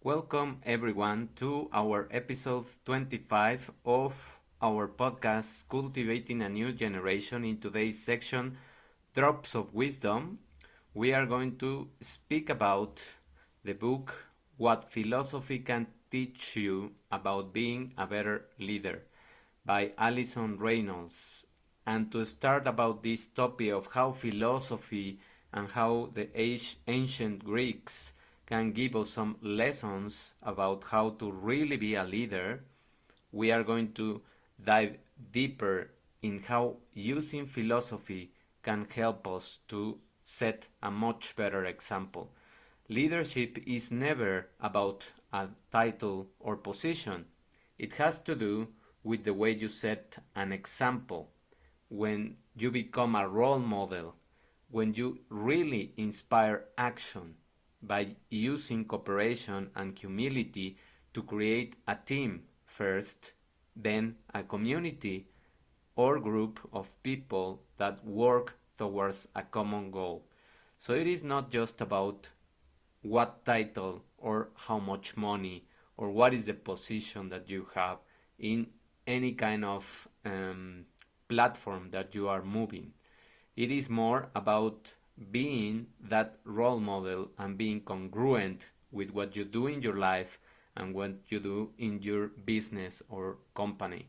Welcome everyone to our episode 25 of our podcast Cultivating a New Generation. In today's section, Drops of Wisdom, we are going to speak about the book What Philosophy Can Teach You About Being a Better Leader by Alison Reynolds. And to start about this topic of how philosophy and how the ancient Greeks can give us some lessons about how to really be a leader, we are going to dive deeper in how using philosophy can help us to set a much better example. Leadership is never about a title or position. It has to do with the way you set an example, when you become a role model, when you really inspire action by using cooperation and humility to create a team first, then a community or group of people that work towards a common goal. So it is not just about what title or how much money or what is the position that you have in any kind of platform that you are moving. It is more about being that role model and being congruent with what you do in your life and what you do in your business or company.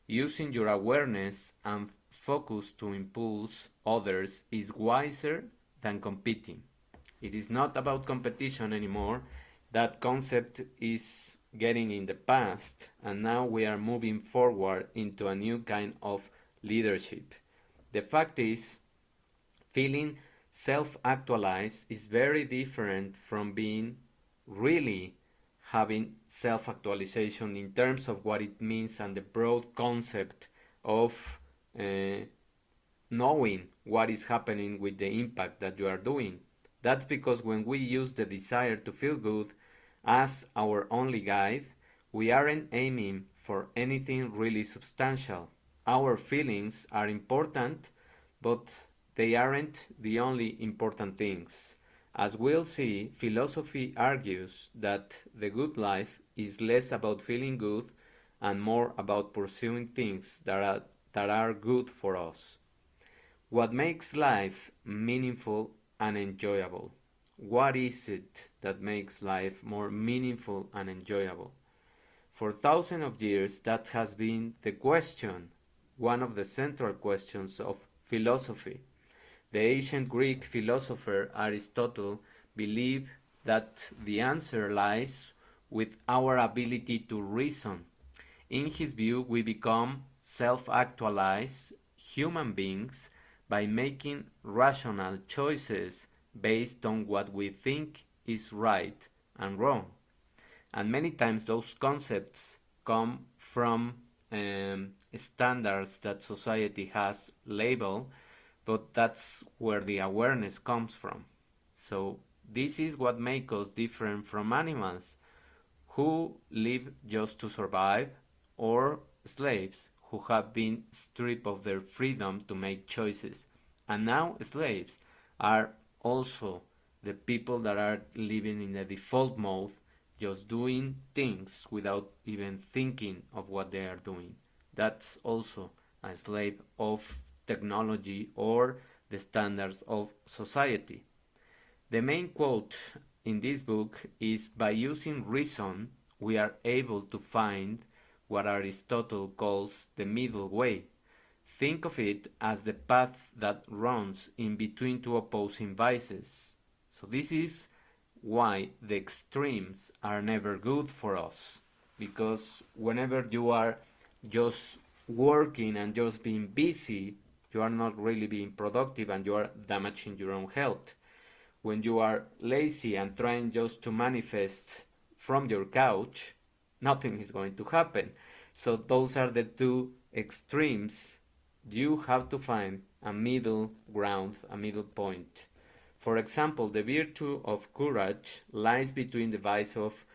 Using your awareness and focus to impulse others is wiser than competing. It is not about competition anymore. That concept is getting in the past, and now we are moving forward into a new kind of leadership. The fact is, feeling self actualized is very different from being really having self actualization in terms of what it means and the broad concept of uh, knowing what is happening with the impact that you are doing. That's because when we use the desire to feel good as our only guide, we aren't aiming for anything really substantial. Our feelings are important, but they aren't the only important things. As we'll see, philosophy argues that the good life is less about feeling good and more about pursuing things that are good for us. What makes life meaningful and enjoyable? What is it that makes life more meaningful and enjoyable? For thousands of years, that has been the question, one of the central questions of philosophy. The ancient Greek philosopher Aristotle believed that the answer lies with our ability to reason. In his view, we become self actualized human beings by making rational choices based on what we think is right and wrong. And many times those concepts come from standards that society has labeled, but that's where the awareness comes from. So this is what makes us different from animals who live just to survive, or slaves who have been stripped of their freedom to make choices. And now slaves are also the people that are living in the default mode, just doing things without even thinking of what they are doing. That's also a slave of technology or the standards of society. The main quote in this book is, by using reason, we are able to find what Aristotle calls the middle way. Think of it as the path that runs in between two opposing vices. So this is why the extremes are never good for us. Because whenever you are just working and just being busy, you are not really being productive and you are damaging your own health. When you are lazy and trying just to manifest from your couch, nothing is going to happen. So those are the two extremes. You have to find a middle ground, a middle point. For example, the virtue of courage lies between the vice of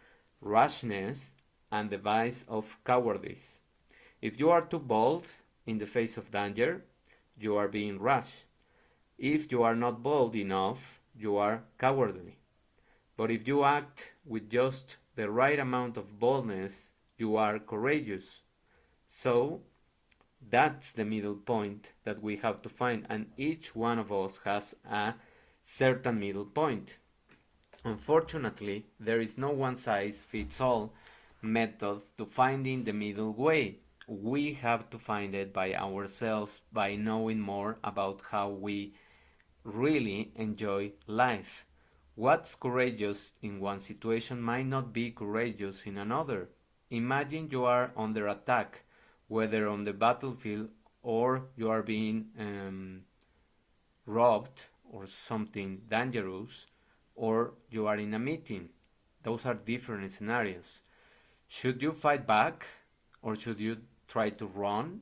rashness and the vice of cowardice. If you are too bold in the face of danger, you are being rash. If you are not bold enough, you are cowardly. But if you act with just the right amount of boldness, you are courageous. So that's the middle point that we have to find, and each one of us has a certain middle point. Unfortunately, there is no one size fits all method to finding the middle way. We have to find it by ourselves by knowing more about how we really enjoy life. What's courageous in one situation might not be courageous in another. Imagine you are under attack, whether on the battlefield or you are being robbed or something dangerous, or you are in a meeting. Those are different scenarios. Should you fight back, or should you try to run?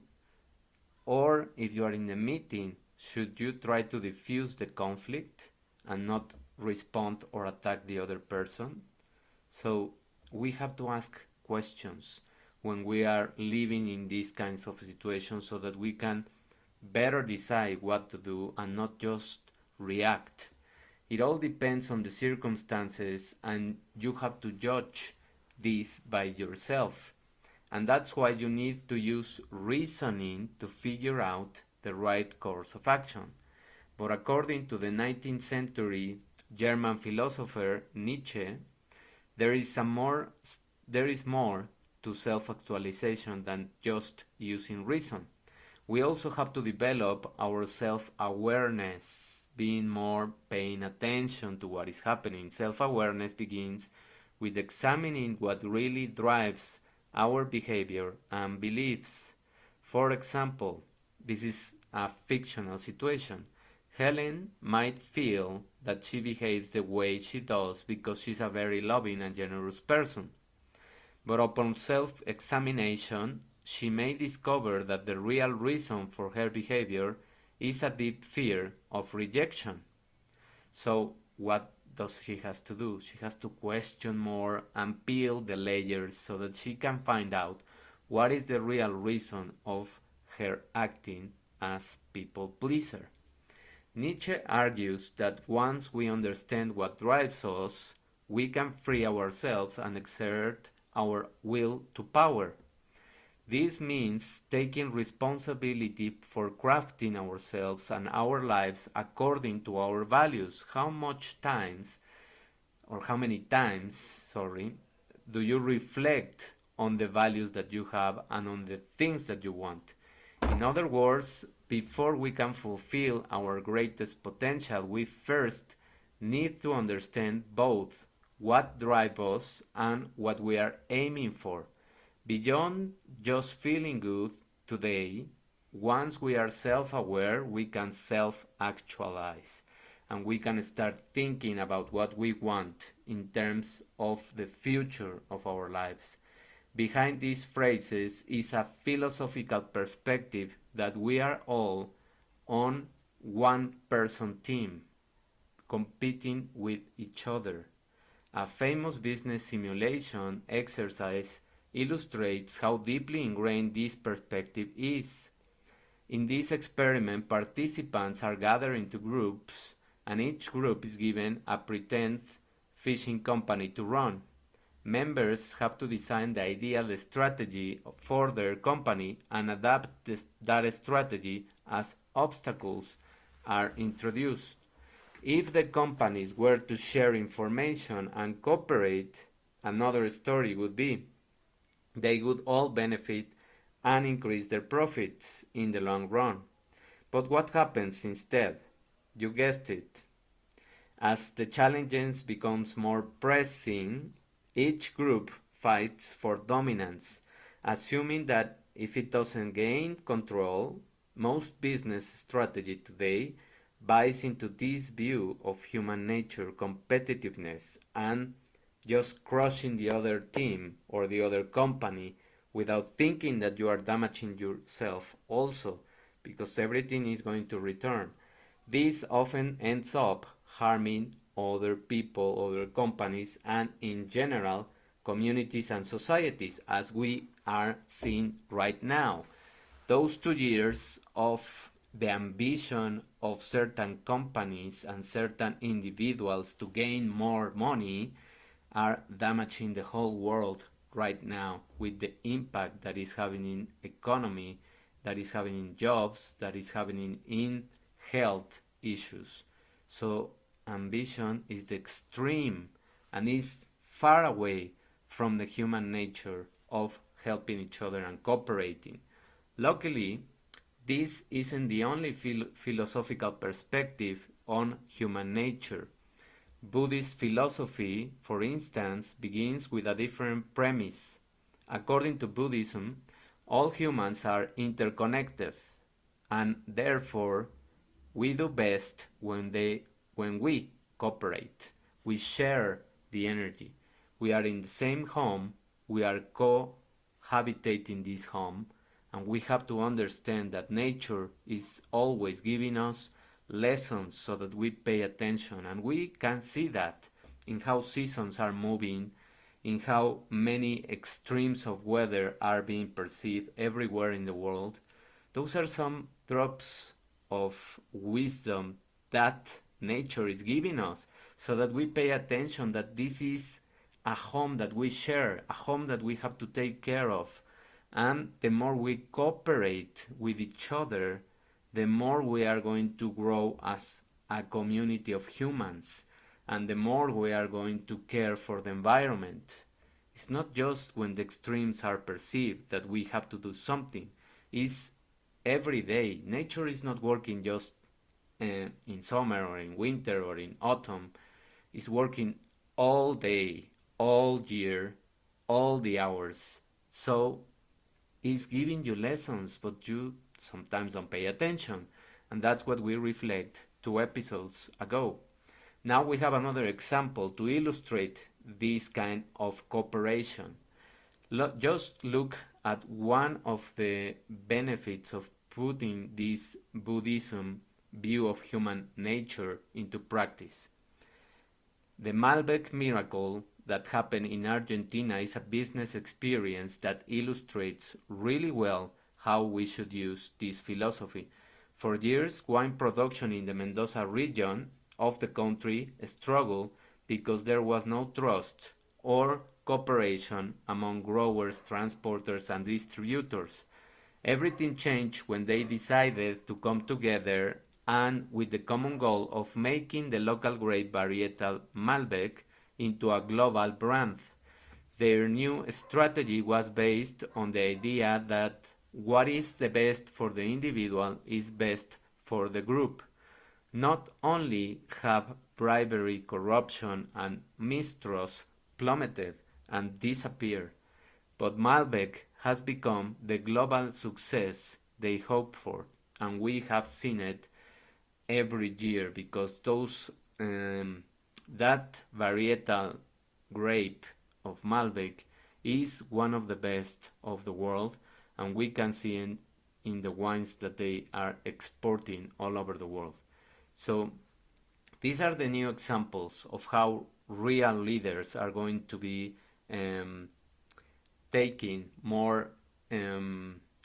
Or if you are in a meeting, should you try to diffuse the conflict and not respond or attack the other person? So we have to ask questions when we are living in these kinds of situations so that we can better decide what to do and not just react. It all depends on the circumstances, and you have to judge this by yourself. And that's why you need to use reasoning to figure out the right course of action. But according to the 19th century German philosopher Nietzsche, there is a more there is more to self-actualization than just using reason. We also have to develop our self-awareness, being more paying attention to what is happening. Self-awareness begins with examining what really drives our behavior and beliefs. For example, this is a fictional situation. Helen might feel that she behaves the way she does because she's a very loving and generous person. But upon self-examination, she may discover that the real reason for her behavior is a deep fear of rejection. So what does she has to do? She has to question more and peel the layers so that she can find out what is the real reason of her acting as people pleaser. Nietzsche argues that once we understand what drives us, we can free ourselves and exert our will to power. This means taking responsibility for crafting ourselves and our lives according to our values. How many times, sorry, do you reflect on the values that you have and on the things that you want? In other words, before we can fulfill our greatest potential, we first need to understand both what drives us and what we are aiming for. Beyond just feeling good today, once we are self-aware, we can self-actualize and we can start thinking about what we want in terms of the future of our lives. Behind these phrases is a philosophical perspective that we are all on one person team, competing with each other. A famous business simulation exercise illustrates how deeply ingrained this perspective is. In this experiment, participants are gathered into groups, and each group is given a pretend fishing company to run. Members have to design the ideal strategy for their company and adapt that strategy as obstacles are introduced. If the companies were to share information and cooperate, another story would be they would all benefit and increase their profits in the long run. But what happens instead? You guessed it. As the challenges becomes more pressing, each group fights for dominance, assuming that if it doesn't gain control, most business strategy today buys into this view of human nature, competitiveness, and just crushing the other team or the other company without thinking that you are damaging yourself also, because everything is going to return. This often ends up harming other people, other companies, and in general, communities and societies, as we are seeing right now. Those 2 years of the ambition of certain companies and certain individuals to gain more money are damaging the whole world right now with the impact that is having in economy, that is having in jobs, that is having in health issues. So ambition is the extreme and is far away from the human nature of helping each other and cooperating. Luckily, this isn't the only philosophical perspective on human nature. Buddhist philosophy, for instance, begins with a different premise. According to Buddhism, all humans are interconnected, and therefore we do best when we cooperate. We share the energy. We are in the same home, we are cohabitating this home, and we have to understand that nature is always giving us lessons so that we pay attention. And we can see that in how seasons are moving, in how many extremes of weather are being perceived everywhere in the world. Those are some drops of wisdom that nature is giving us so that we pay attention that this is a home that we share, a home that we have to take care of. And the more we cooperate with each other, the more we are going to grow as a community of humans, and the more we are going to care for the environment. It's not just when the extremes are perceived that we have to do something. It's every day. Nature is not working just in summer or in winter or in autumn. It's working all day, all year, all the hours. So it's giving you lessons, but you sometimes don't pay attention. And that's what we reflect 2 episodes ago. Now we have another example to illustrate this kind of cooperation. Just look at one of the benefits of putting this Buddhism view of human nature into practice. The Malbec Miracle that happened in Argentina is a business experience that illustrates really well how we should use this philosophy. For years, wine production in the Mendoza region of the country struggled because there was no trust or cooperation among growers, transporters, and distributors. Everything changed when they decided to come together and with the common goal of making the local grape varietal Malbec into a global brand. Their new strategy was based on the idea that what is the best for the individual is best for the group. Not only have bribery, corruption, and mistrust plummeted and disappeared, but Malbec has become the global success they hoped for, and we have seen it every year because that varietal grape of Malbec is one of the best of the world, and we can see in the wines that they are exporting all over the world. So these are the new examples of how real leaders are going to be taking more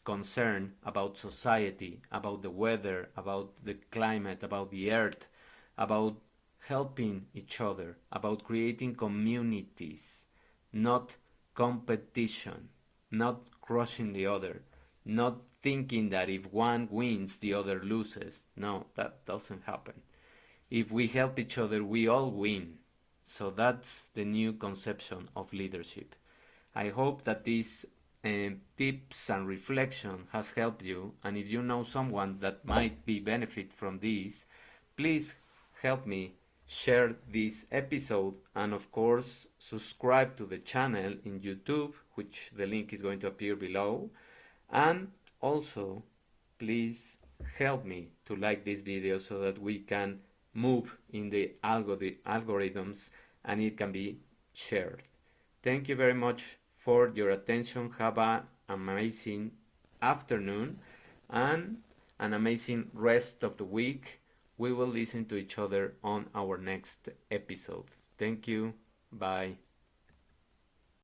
concern about society, about the weather, about the climate, about the earth, about helping each other, about creating communities, not competition, not crushing the other, not thinking that if one wins, the other loses. No, that doesn't happen. If we help each other, we all win. So that's the new conception of leadership. I hope that these tips and reflection has helped you, and if you know someone that might be benefit from this, please help me share this episode, and of course subscribe to the channel in YouTube, which the link is going to appear below, and also please help me to like this video so that we can move in the algorithms and it can be shared. Thank you very much for your attention. Have an amazing afternoon and an amazing rest of the week. We will listen to each other on our next episode. Thank you. Bye.